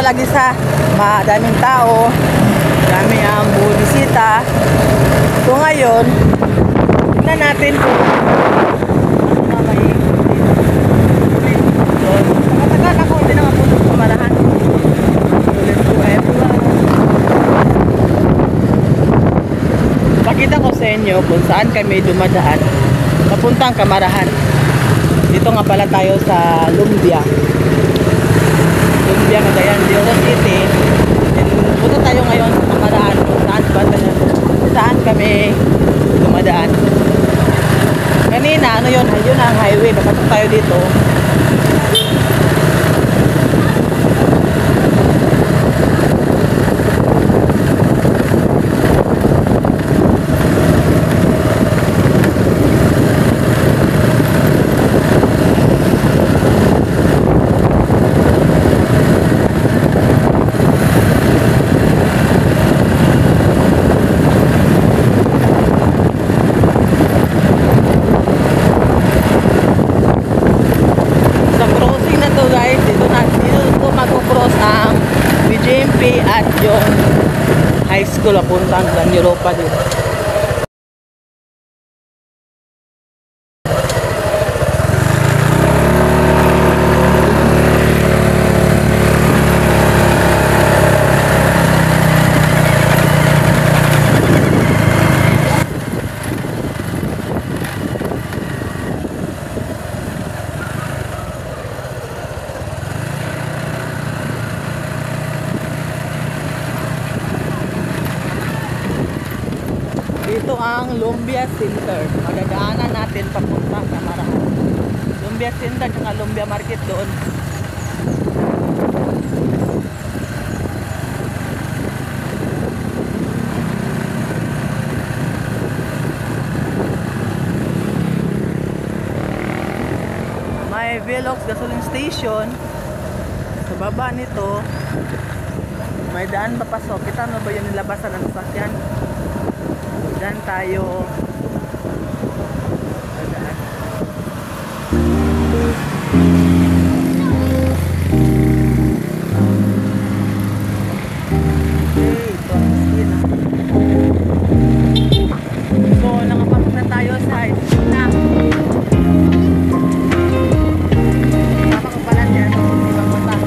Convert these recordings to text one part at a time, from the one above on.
Lagi sa madaming tao, dami ang bumisita. So ngayon, tingnan natin kung nakatagal ako, hindi na mapunod sa marahan. Ulit ko pakita ko sa inyo kung saan kami dumadaan papuntang Camarahan. Dito nga pala tayo sa Lumbia, Cagayan de Oro City. Punta tayo ngayon sa Camarahan kung saan kami dumadaan. Kanina, ano yun? Ayun ang highway. Napasok tayo dito. At yung high school papuntang Europa dito. Ito ang Lumbia Center. Magdadaanan natin papunta sa Camarahan. Lumbia Center at Lumbia Market doon. May Velox gasoline station. Sa baba nito may daan papasok. Kita mo ba yung nilabasan ng sasakyan? Diyan tayo dadaan. Okay, ito ang skin. So, nakapasok na tayo sa na. Tama ko pala dyan. Ibang mata.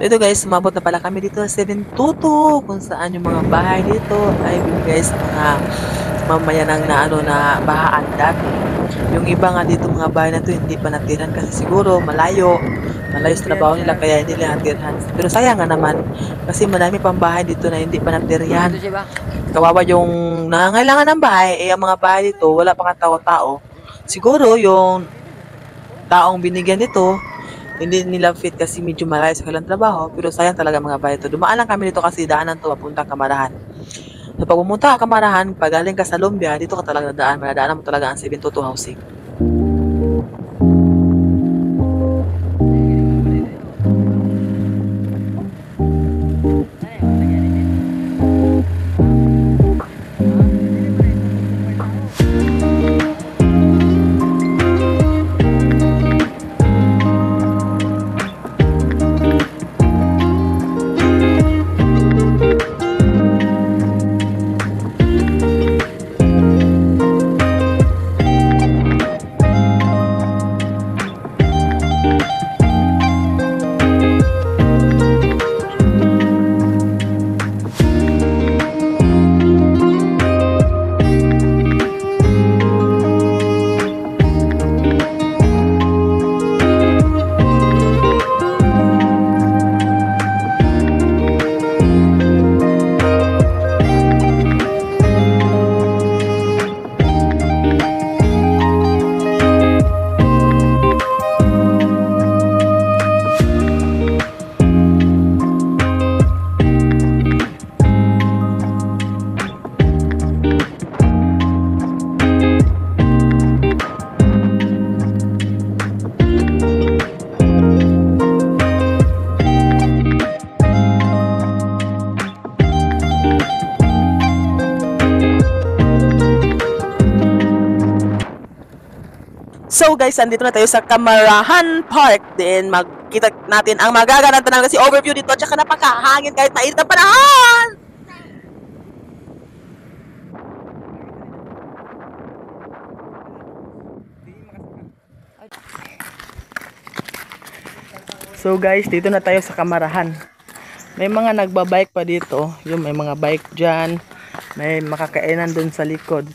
ito guys, sumabot na pala kami dito sa 722 kung saan yung mga bahay dito ay binigay sa mga mamayanang na ano na bahaan dati. Yung iba nga dito mga bahay na to hindi pa natirhan kasi siguro malayo sa trabaho nila kaya hindi nila natirhan. Pero sayang nga naman kasi marami pang bahay dito na hindi pa natirhan. Kawawa yung nangangailangan ng bahay, ang mga bahay dito wala pang tao-tao. Siguro yung taong binigyan nito hindi nila fit kasi medyo malayo sa kanilang trabaho, pero sayang talaga mga bahay ito. Dumaan lang kami dito kasi daanan to papunta Kamarahan. So pag pumunta ka Kamarahan, pag galing ka sa Lumbia, dito ka talaga nadaan, madadaanan mo talaga ang 722 housing. So guys, andito na tayo sa Kamarahan Park. Then magkita natin ang magaganap na kasi overview dito at saka napakahangin kahit mainit ang panahon. So guys, dito na tayo sa Kamarahan. May mga nagbabike pa dito. Yung may mga bike dyan. May makakainan dun sa likod.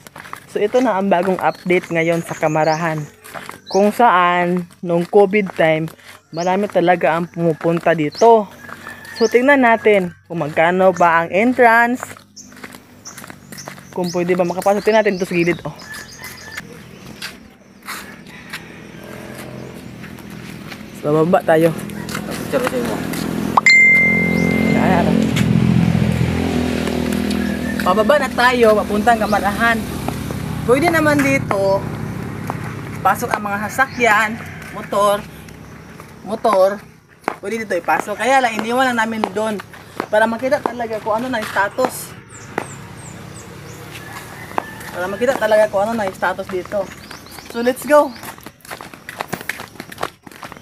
So ito na ang bagong update ngayon sa Kamarahan. Kung saan, nung COVID time, marami talaga ang pumupunta dito. So, tingnan natin kung magkano ba ang entrance. Kung pwede ba makapasok. Tingnan natin ito sa gilid. Oh. So, bababa tayo. Pababa na tayo, papuntang Kamarahan. Pwede naman dito pasok ang mga sasakyan, motor, pwede dito ipasok. Kaya lang, iniwan lang namin doon para makita talaga kung ano na yung status. Para makita talaga kung ano na yung status dito. So, let's go!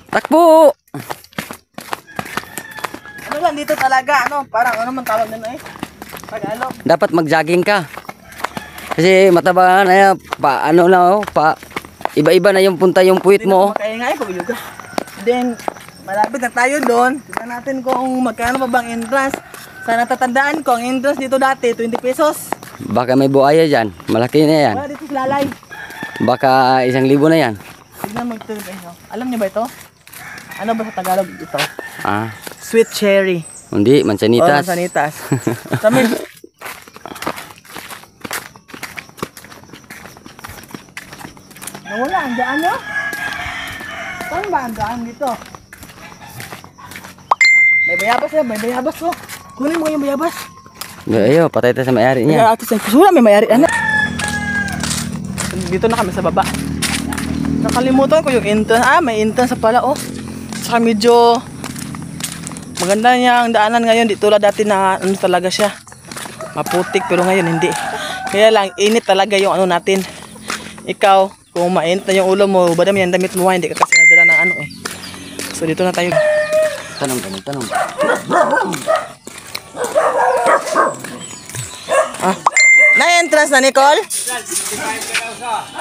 Takbo! Ano lang dito talaga, parang ano man tawag nito eh? Tagalog. Dapat mag-jogging ka. Kasi mataba na yan, iba-iba na yung punta yung puwit mo. Kaya nga pag-yoga. Then, malapit na tayo doon. Tignan natin kung magkano pa bang entrance. Sa natatandaan ko, ang entrance dito dati, 20 pesos. Baka may buhaya dyan. Malaki na yan. Wala dito sa lalay. Baka 1,000 na yan. Tignan mo ito. Alam niyo ba ito? Ano ba sa Tagalog ito? Ah. Sweet cherry. Hindi, mansanitas. Mansanitas. Sabi, nawala ang daan nyo? Saan ba ang daan dito? May bayabas yan, may bayabas ko. Kunin mo yung bayabas. Ayo, patay tayo sa may-ari niya. Kusura, may may-ari. Dito na kami sa baba. Nakalimutan ko yung entrance. May entrance pala, oh. Saka medyo maganda niya ang daanan ngayon. Di tulad dati na ano talaga siya. Maputik, pero ngayon hindi. Kaya lang, init talaga yung ano natin. Ikaw, kung mainit na yung ulo mo, badami yung damit mo, hindi ka kasi nadala ng ano eh. So dito na tayo. Tanong. Na-entrance na, Nicole?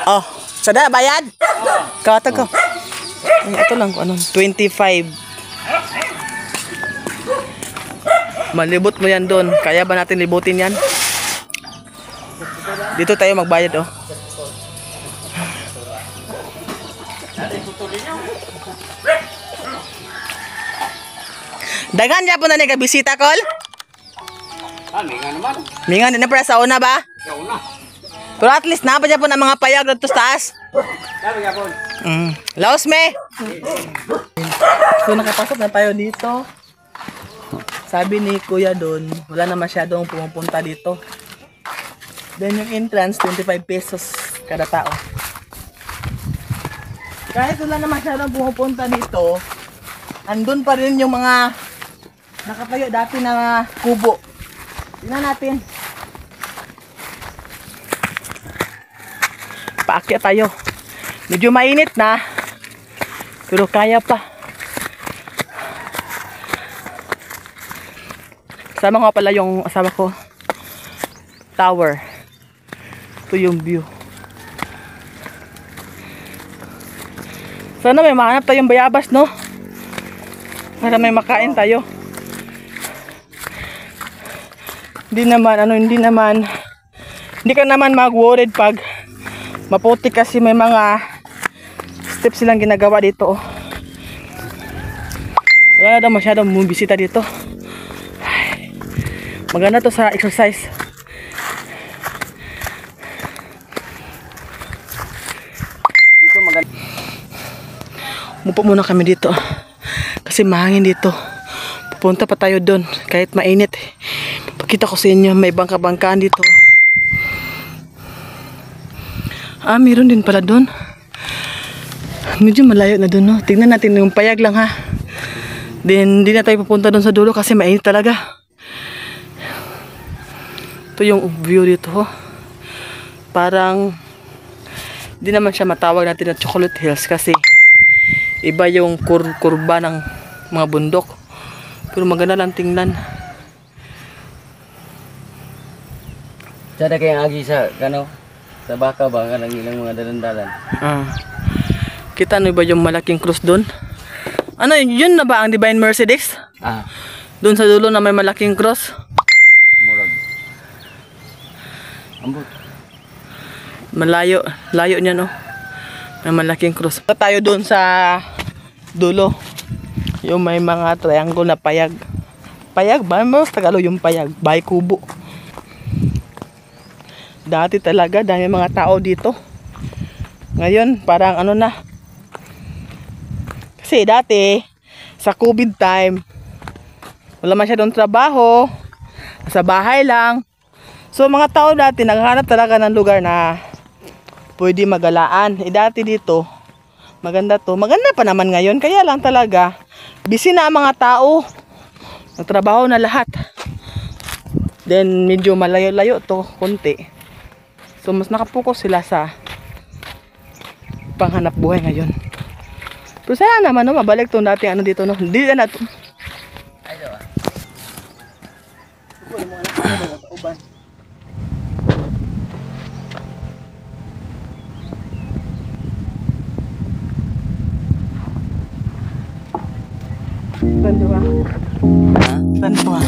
Oh, sada, bayad? Kawatag ko. Ito lang kung ano, 25. Malibot mo yan doon. Kaya ba natin libutin yan? Dito tayo magbayad, oh. Dagan niya po na nagabisita, Kol? Mingan naman. Mingan din na para sa una ba? Sa una. Pero at least napa dyan po ng mga payag dito sa taas. Sabi ka po. Laos me! So nakapasok na tayo dito. Sabi ni Kuya doon, wala na masyadong pumupunta dito. Then yung entrance, 25 pesos kada tao. Kahit wala na masyadong pumupunta dito, andun pa rin yung mga nakatayo dati na kubo. Tingnan natin. Paakyat tayo. Medyo mainit na, pero kaya pa. Kasama nga pala yung asawa ko. Tower. Ito yung view. Sana may mahanap tayong bayabas, no? Para may makain tayo. Hindi ka naman mag-worried pag maputik kasi may mga steps silang ginagawa dito. Wala na daw masyadong bumibisita dito. Maganda to sa exercise. Dito maganda. Mupo muna kami dito kasi mahangin dito. Pupunta pa tayo doon kahit mainit. Pakita ko sa inyo, may bangka-bangkaan dito. Meron din pala doon. Medyo malayo na doon, no? Tingnan natin yung payag lang, ha. Then hindi na tayo pupunta doon sa dulo kasi mainit talaga. Ito yung view dito, ho. Parang hindi naman siya matawag natin na Chocolate Hills kasi iba yung kurba ng mga bundok. Pero maganda lang tingnan. Sada kayang agi sa kano sa baka ba kanang ilang mga dalan-dalan. Kita ano ba yung malaking cross doon? Ano yun na ba ang Divine Mercy Dex? Doon sa dulo na may malaking cross. Murag. Ambot. Malayo, layo niya, no? May malaking cross. Tayo doon sa dulo. Yung may mga triangle na payag. Payag ba? Mas Tagalog yung payag. Bahay kubo. Dati talaga, dami mga tao dito. Ngayon, parang ano na. Kasi dati, sa COVID time, wala masyadong trabaho. Sa bahay lang. So, mga tao dati, naghahanap talaga ng lugar na pwede magalaan. Dati dito, maganda to. Maganda pa naman ngayon. Kaya lang talaga, busy na ang mga tao. Nagtrabaho na lahat. Then, medyo malayo-layo to, konti. So, mas nakapokus sila sa panghanap buhay ngayon. Pero sana naman, no, mabalik to natin ano dito, no? Hindi na to. Tanto ba?